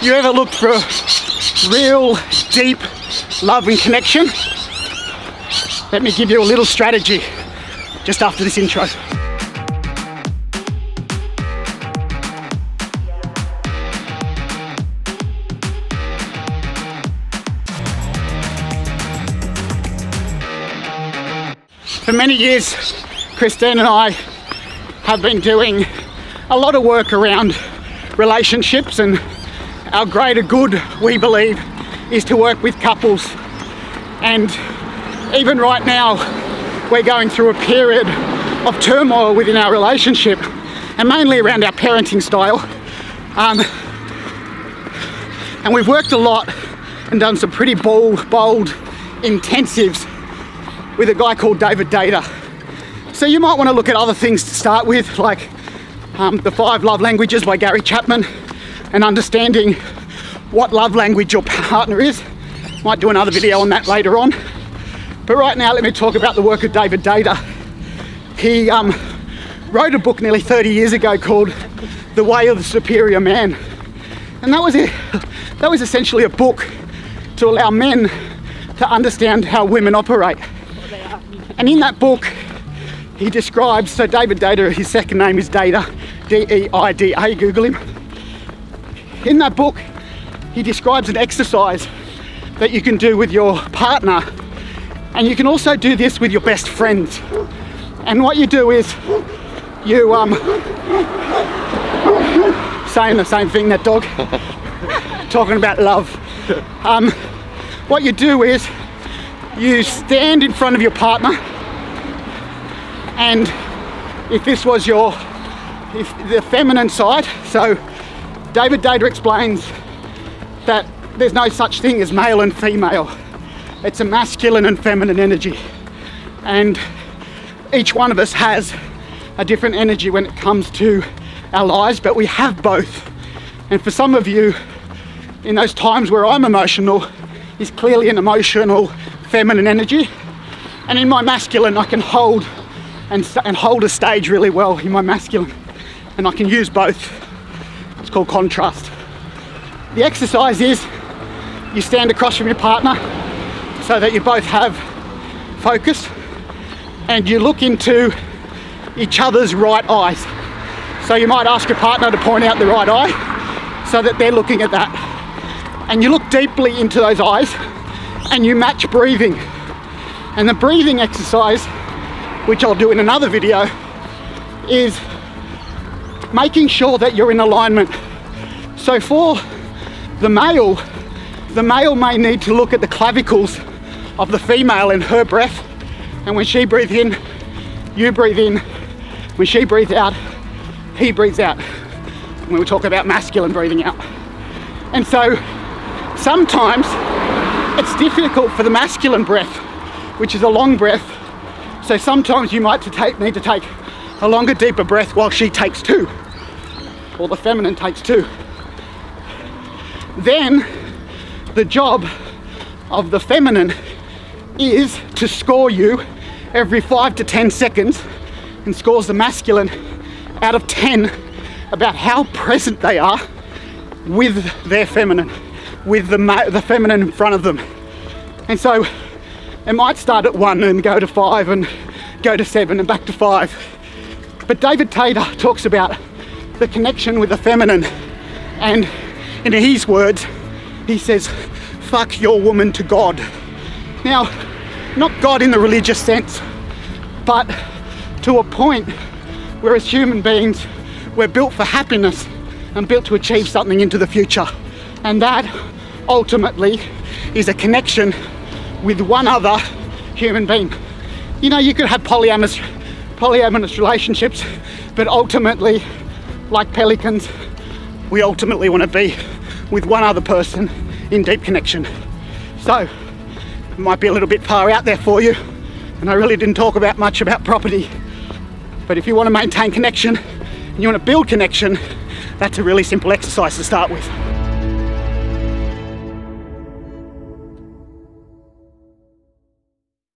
You ever looked for real deep love and connection? Let me give you a little strategy just after this intro. For many years, Christine and I have been doing a lot of work around relationships, and our greater good, we believe, is to work with couples. And even right now, we're going through a period of turmoil within our relationship, and mainly around our parenting style. And we've worked a lot and done some pretty bold intensives with a guy called David Data. So you might want to look at other things to start with, like the 5 Love Languages by Gary Chapman, and understanding what love language your partner is. Might do another video on that later on. But right now, let me talk about the work of David Data. He wrote a book nearly 30 years ago called The Way of the Superior Man. And that was essentially a book to allow men to understand how women operate. And in that book, he describes, so David Data, his second name is Data, D-E-I-D-A, Google him. In that book, he describes an exercise that you can do with your partner, and you can also do this with your best friends. And what you do is, you, saying the same thing, that dog, talking about love. What you do is, you stand in front of your partner, and if this was the feminine side, so David Data explains that there's no such thing as male and female. It's a masculine and feminine energy. And each one of us has a different energy when it comes to our lives, but we have both. And for some of you, in those times where I'm emotional, is clearly an emotional feminine energy. And in my masculine, I can hold and hold a stage really well in my masculine. And I can use both. It's called contrast. The exercise is, you stand across from your partner so that you both have focus, and you look into each other's right eyes. So you might ask your partner to point out the right eye so that they're looking at that. And you look deeply into those eyes and you match breathing. And the breathing exercise, which I'll do in another video, is making sure that you're in alignment. So for the male may need to look at the clavicles of the female in her breath, and when she breathes in, you breathe in. When she breathes out, he breathes out. When we talk about masculine breathing out. And so sometimes it's difficult for the masculine breath, which is a long breath. So sometimes you might need to take a longer, deeper breath while she takes 2, or the feminine takes 2. Then the job of the feminine is to score you every 5 to 10 seconds, and scores the masculine out of 10 about how present they are with their feminine, with the feminine in front of them. And so it might start at 1 and go to 5 and go to 7 and back to 5. But David Data talks about the connection with the feminine, and in his words, he says, fuck your woman to God. Now, not God in the religious sense, but to a point where as human beings, we're built for happiness and built to achieve something into the future. And that ultimately is a connection with one other human being. You know, you could have polyamorous relationships, but ultimately, like pelicans, we ultimately want to be with one other person in deep connection. So, it might be a little bit far out there for you, and I really didn't talk about much about property, but if you want to maintain connection and you want to build connection, that's a really simple exercise to start with.